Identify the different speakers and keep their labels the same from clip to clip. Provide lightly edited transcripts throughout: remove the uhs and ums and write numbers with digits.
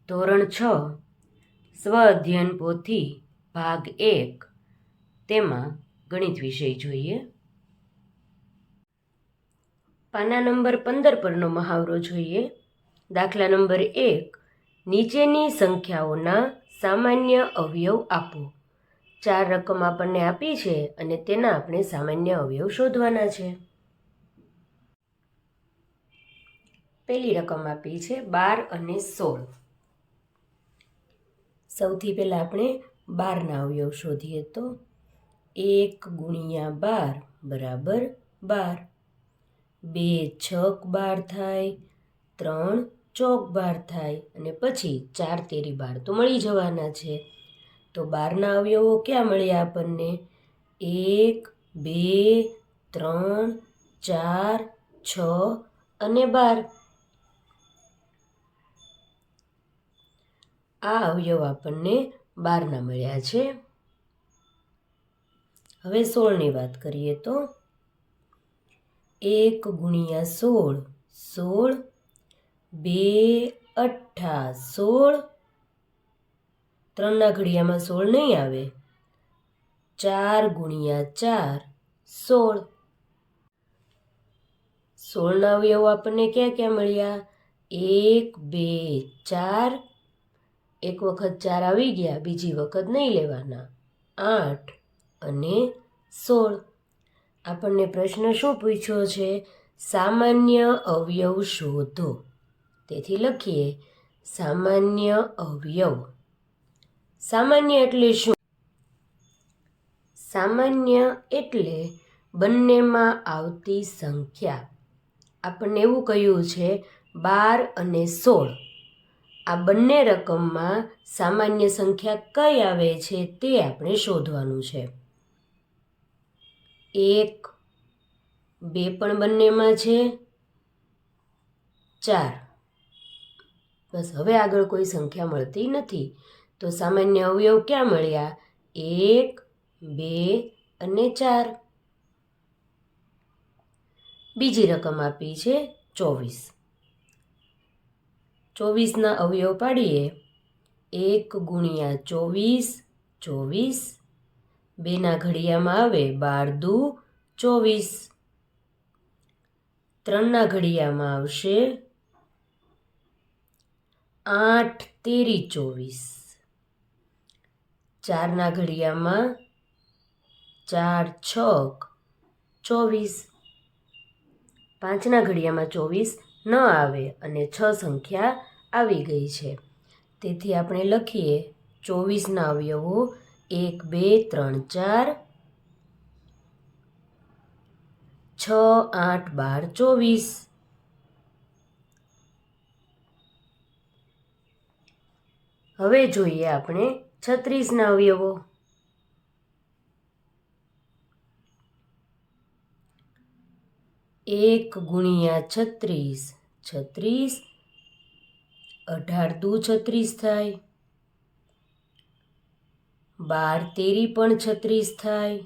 Speaker 1: ધોરણ 6 સ્વ અધ્યયન પોથી ભાગ 1 તેમાં ગણિત વિષય જોઈએ. પાના નંબર 15 પરનો મહાવરો જોઈએ. દાખલા નંબર 1, નીચેની સંખ્યાઓના સામાન્ય અવયવ આપો. 4 રકમ આપણને આપી છે અને તેના આપણે સામાન્ય અવયવ શોધવાના છે. પહેલી રકમ આપી છે 12 અને 16. સૌથી પહેલાં આપણે 12ના અવયવ શોધીએ તો 1 ગુણ્યા 12 બરાબર 12. 2 છક 12 થાય, 3 ચોક 12 થાય અને પછી 4 તેરી 12 તો મળી જવાના છે. તો 12ના અવયવો ક્યાં મળ્યા આપણને? 1, 2, 3, 4, 6 અને 12. આ અવયવ આપણને 12ના મળ્યા છે. હવે 16ની વાત કરીએ તો 1 ગુણ્યા 16 16, 2 અઠ્ઠા 16, 3ના ઘડિયામાં 16 નહીં આવે. 4 ગુણ્યા 4 16. 16ના અવયવો આપણને ક્યાં ક્યાં મળ્યા? 1, 2, 4, એક વખત 4 આવી ગયા, બીજી વખત નહીં લેવાના. 8 અને 16. આપણને પ્રશ્ન શું પૂછ્યો છે? સામાન્ય અવયવ શોધો. તેથી લખીએ સામાન્ય અવયવ. સામાન્ય એટલે શું? સામાન્ય એટલે બંનેમાં આવતી સંખ્યા. આપણને એવું કહ્યું છે 12 અને 16 આ બંને રકમમાં સામાન્ય સંખ્યા કઈ આવે છે તે આપણે શોધવાનું છે. 1, 2 પણ બંનેમાં છે, 4. બસ હવે આગળ કોઈ સંખ્યા મળતી નથી. તો સામાન્ય અવયવ ક્યાં મળ્યા? 1, 2 અને 4. બીજી રકમ આપી છે 24. 24ના અવયવ પાડીએ. 1 ગુણ્યા 24 24, 2ના ઘડિયામાં આવે 12 દુ 24, 3ના ઘડિયામાં આવશે 8 તેરી 24, 4ના ઘડિયામાં 4 છક 24, 5ના ઘડિયામાં 24 ન આવે અને 6 સંખ્યા આવી ગઈ છે. તેથી આપણે લખીએ 24ના અવયવો 1, 2, 3, 4, 6, 8, 12, 24. હવે જોઈએ આપણે 36ના અવયવો. 1 ગુણ્યા 36 36, 18 દુ 36 થાય, 12 તેરી પણ 36 થાય,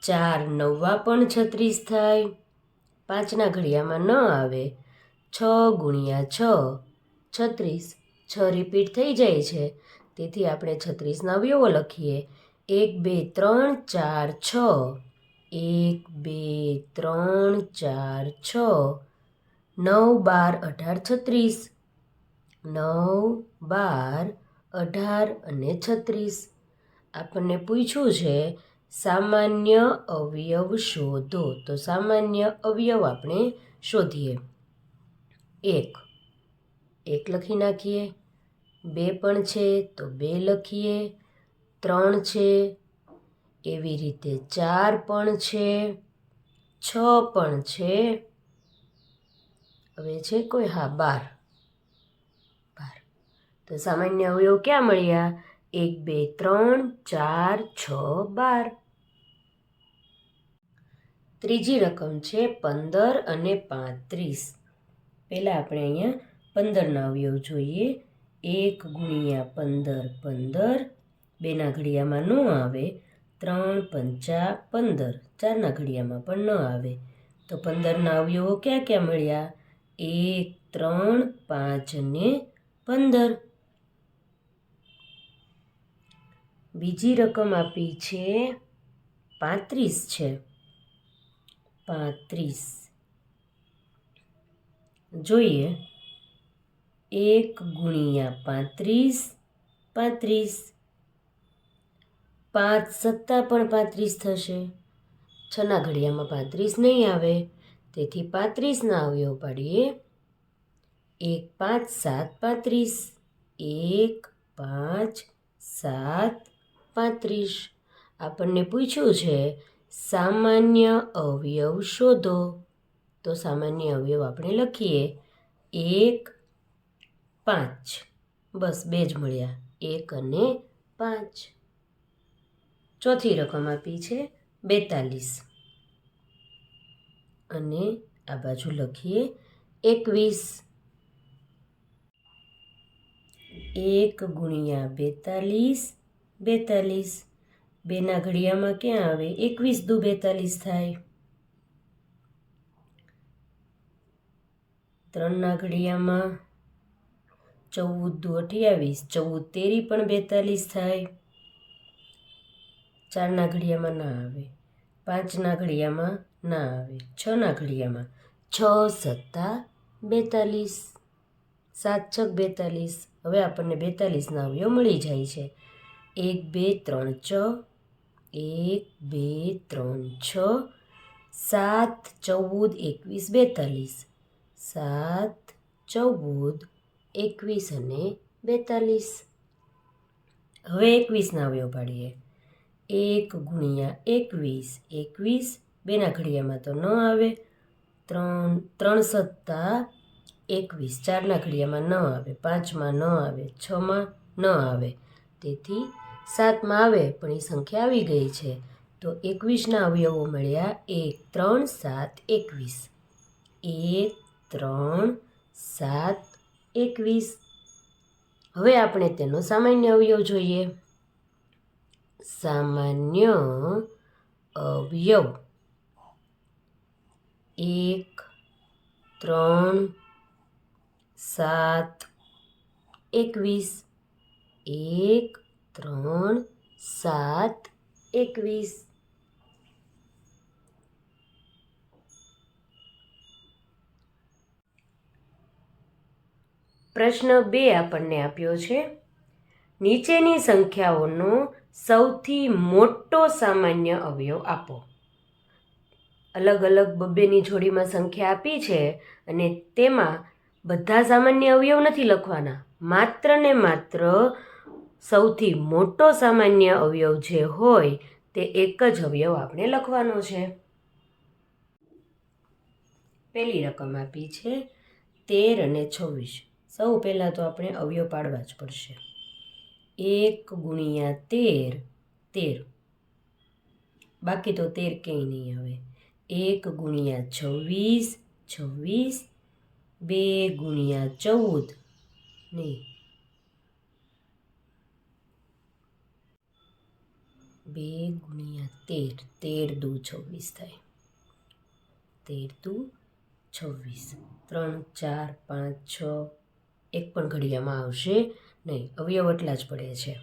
Speaker 1: 4 નવ્વા પણ 36 થાય, 5ના ઘડિયામાં ન આવે. 6 ગુણ્યા 6 36, 6 રિપીટ થઈ જાય છે. તેથી આપણે 36ના અવયવો લખીએ 1, 2, 3, 4, 6. 1, 2, 3, 4, 6, 9, 12, 18, 36. 9, 12, 18 અને 36. આપણને પૂછ્યું છે સામાન્ય અવયવ શોધો. તો સામાન્ય અવયવ આપણે શોધીએ. 1 લખી નાખીએ. 2 પણ છે તો 2 લખીએ. 3 છે, એવી રીતે 4 પણ છે, 6 પણ છે. હવે છે કોઈ? હા, 12. તો સામાન્ય અવયવ ક્યાં મળ્યા? 1, 2, 3, 4, 6, 12. ત્રીજી રકમ છે 15 અને 35. પહેલાં આપણે અહીંયા 15ના અવયવ જોઈએ. 1 ગુણ્યા 15 15, 2ના ઘડિયામાં ન આવે. 3 પંચા 15, 4ના ઘડિયામાં પણ ન આવે. તો 15ના અવયવો ક્યાં ક્યાં મળ્યા? 1, 3, 5 અને 15. બીજી રકમ આપી છે 35 છે. 35 જોઈએ. 1 ગુણ્યા 35, 35. 5 સત્તા પણ 35 થશે. 6ના ઘડિયામાં 35 નહીં આવે, તેથી 35ના અવયવ પાડીએ. 1, 5, 7, 35. 1, 5, 7, 35. આપણને પૂછ્યું છે સામાન્ય અવયવ શોધો. તો સામાન્ય અવયવ આપણે લખીએ 1, 5. બસ 2 જ મળ્યા, 1 અને 5. ચોથી રકમ આપી છે 42 અને આ બાજુ લખીએ 21. 1 ગુણ્યા 42, 42. 2ના ઘડિયામાં ક્યાં આવે? 21 દુ 42 થાય. 3ના ઘડિયામાં 14 દુ 28, 14 તેરી પણ 42 થાય. 4ના ઘડિયામાં ના આવે, 5ના ઘડિયામાં ના આવે, 6ના ઘડિયામાં 6 સત્તા 42, 7 છક 42. હવે આપણને 42ના અવયવ મળી જાય છે. 1, 2, 3, 6. 1, 2, 3, 6. 7, 14, 21, 42. 7, 14, 21 અને 42. હવે 21ના અવયવ પાડીએ. 1 ગુણ્યા 21, 21. 2ના ઘડિયામાં તો ન આવે, 3 સત્તા 21. 4ના ઘડિયામાં ન આવે, 5માં ન આવે, 6માં ન આવે, તેથી 7માં આવે, પણ એ સંખ્યા આવી ગઈ છે. તો 21ના અવયવો મળ્યા 1, 3, 7, 21. 1, 3, 7, 21. હવે આપણે તેનો સામાન્ય અવયવ જોઈએ. સામાન્ય અવયવ 1, 3, 7, 21. 1, 3, 7, 21. પ્રશ્ન 2 આપણને આપ્યો છે. નીચેની સંખ્યાઓનો સૌથી મોટો સામાન્ય અવયવ આપો. અલગ અલગ બબ્બેની જોડીમાં સંખ્યા આપી છે અને તેમાં બધા સામાન્ય અવયવ નથી લખવાના, માત્ર ને માત્ર સૌથી મોટો સામાન્ય અવયવ જે હોય તે એક જ અવયવ આપણે લખવાનો છે. પહેલી રકમ આપી છે 13 અને 26. સૌ પહેલાં તો આપણે અવયવ પાડવા જ પડશે. 1 ગુણ્યા 13, 13. બાકી તો 13 કંઈ નહીં આવે. 1 ગુણ્યા 26, 26. 2 ગુણ્યા 14 નહીં, 2 ગુણ્યા 13, 13 દુ 26 થાય. 13 દુ 26. 3, 4, 5, 6. એક પણ ઘડિયામાં આવશે નહીં, અવયવ એટલા જ પડે છે.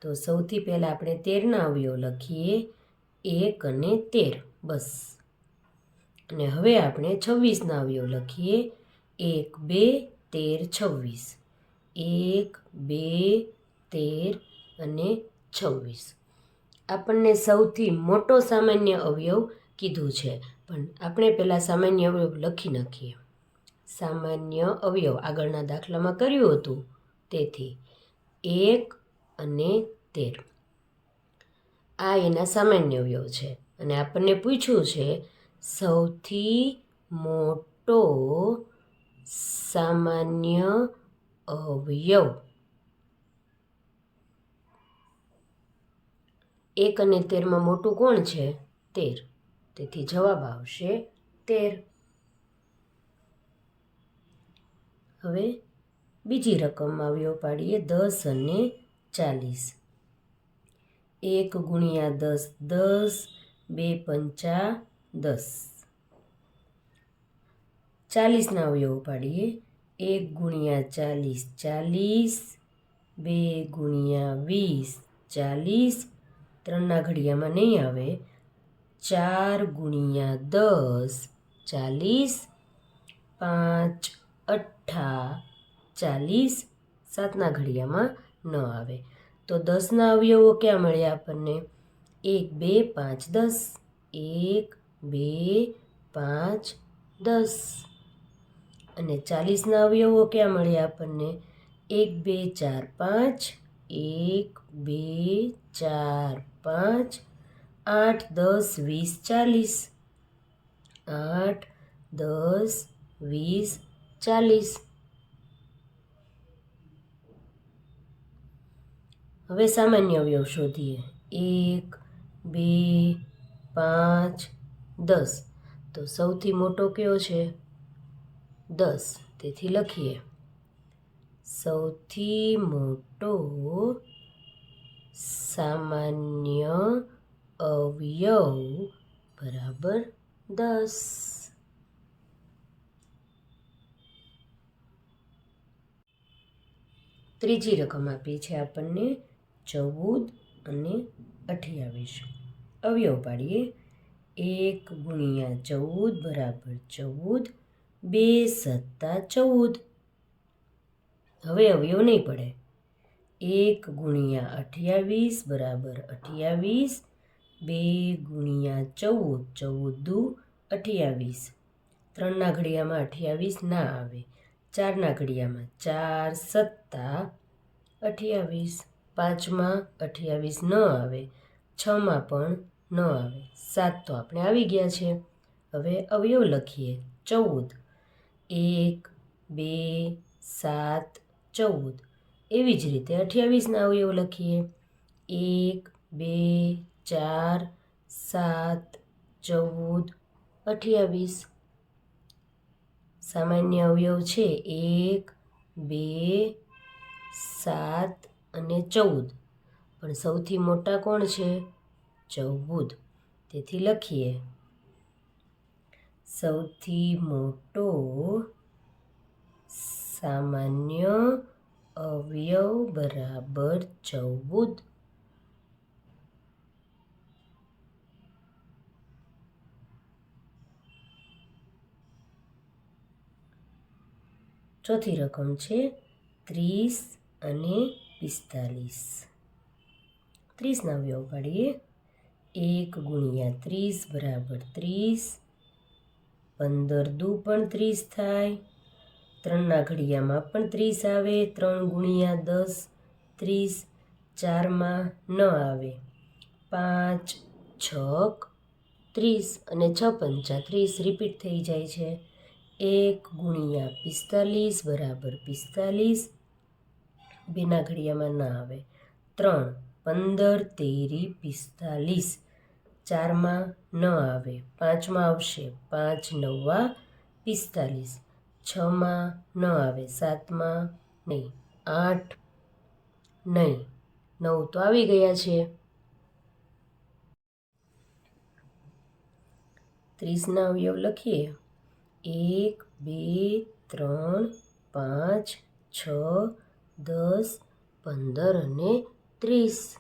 Speaker 1: તો સૌથી પહેલાં આપણે 13ના અવયવ લખીએ 1 અને 13, બસ. અને હવે આપણે 26ના અવયવ લખીએ 1, 2, 13, 26. 1, 2, 13 અને 26. આપણને સૌથી મોટો સામાન્ય અવયવ કીધું છે, પણ આપણે પહેલાં સામાન્ય અવયવ લખી નાખીએ. સામાન્ય અવયવ આગળના દાખલામાં કર્યું હતું, તેથી 1 અને 13 આ એના સામાન્ય અવયવ છે. અને આપણને પૂછ્યું છે સૌથી મોટો સામાન્ય અવયવ. 1 અને 13માં મોટું કોણ છે? 13. તેથી જવાબ આવશે 13. હવે બીજી રકમમાં અવયવ પાડીએ 10 અને 40. 1 ગુણ્યા 10, 10. 2 પંચા 10. 40ના અવયવો પાડીએ. 1 ગુણ્યા 40 40, 2 ગુણ્યા 20 40, 3ના ઘડિયામાં નહીં આવે. 4 ગુણ્યા 10 40, 5 અઠ્ઠા 40, 7ના ઘડિયામાં ન આવે. તો 10ના અવયવો ક્યાં મળ્યા આપણને? 1 2 5 10, 1 2 5 10. અને 40ના અવયવો ક્યાં મળ્યા આપણને? 1 2 4 5, 1 2 4 5, 8 10 20 40, 8 10 20 40. હવે સામાન્ય અવયવ શોધીએ. 1 2 5 10. તો સૌથી મોટો કયો છે? 10. તેથી લખીએ સૌથી મોટો સામાન્ય અવયવ બરાબર 10. ત્રીજી રકમ આપી છે આપણને 14 અને 28. અવયવ પાડીએ. 1 ગુણ્યા 14 બરાબર 14, 2 સત્તા 14. હવે અવયવ નહીં પડે. 1 ગુણ્યા 28 બરાબર 28, 2 ગુણ્યા 14 14 દુ 28. 3ના ઘડિયામાં 28 ના આવે. 4ના ઘડિયામાં 4 સત્તા 28, 5માં 28 ન આવે, 6માં પણ ન આવે. 7 તો આપણે આવી ગયા છે. હવે અવયવ લખીએ. 14, 1 2 7 14. એવી જ રીતે 28ના અવયવ લખીએ. 1 2 4 7 14 28. સામાન્ય અવયવ છે 1 2 7 અને 14, પણ સૌથી મોટા કોણ છે? 14. તેથી લખીએ સૌથી મોટો સામાન્ય અવયવ બરાબર 14. ચોથી રકમ છે 30 અને 45. 30ના અવયવ પાડીએ. 1 ગુણ્યા 30 બરાબર 30, 15 દુ પણ 30 થાય. 3ના ઘડિયામાં પણ 30 આવે. 3 ગુણ્યા 10 30, 4માં ન આવે. 5 6 30 અને 6 પંચા 30 રિપીટ થઈ જાય છે. 1 ગુણ્યા 45 બરાબર 45, 2ના ઘડિયામાં ના આવે. 3 15 13 45, 4માં ન આવે. 5માં આવશે. 5 9 45, 6માં ન આવે. 7માં નહીં. 8 નહીં. 9 તો આવી ગયા છે. 30ના અવયવ લખીએ. 1 2 3 5 6 10 15 અને 30.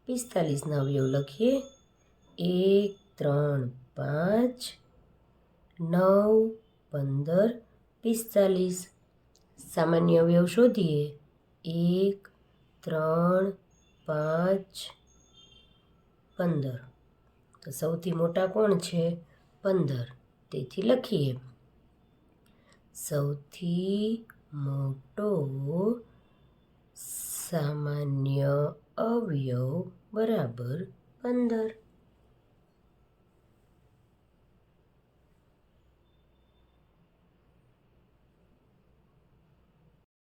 Speaker 1: 45ના અવયવ લખીએ. 1 3 5 9 15 45. સામાન્ય અવયવ શોધીએ. 1 3 5 15. તો સૌથી મોટા કોણ છે? 15. તેથી લખીએ સૌથી મોટો સામાન્ય અવયવ બરાબર 15.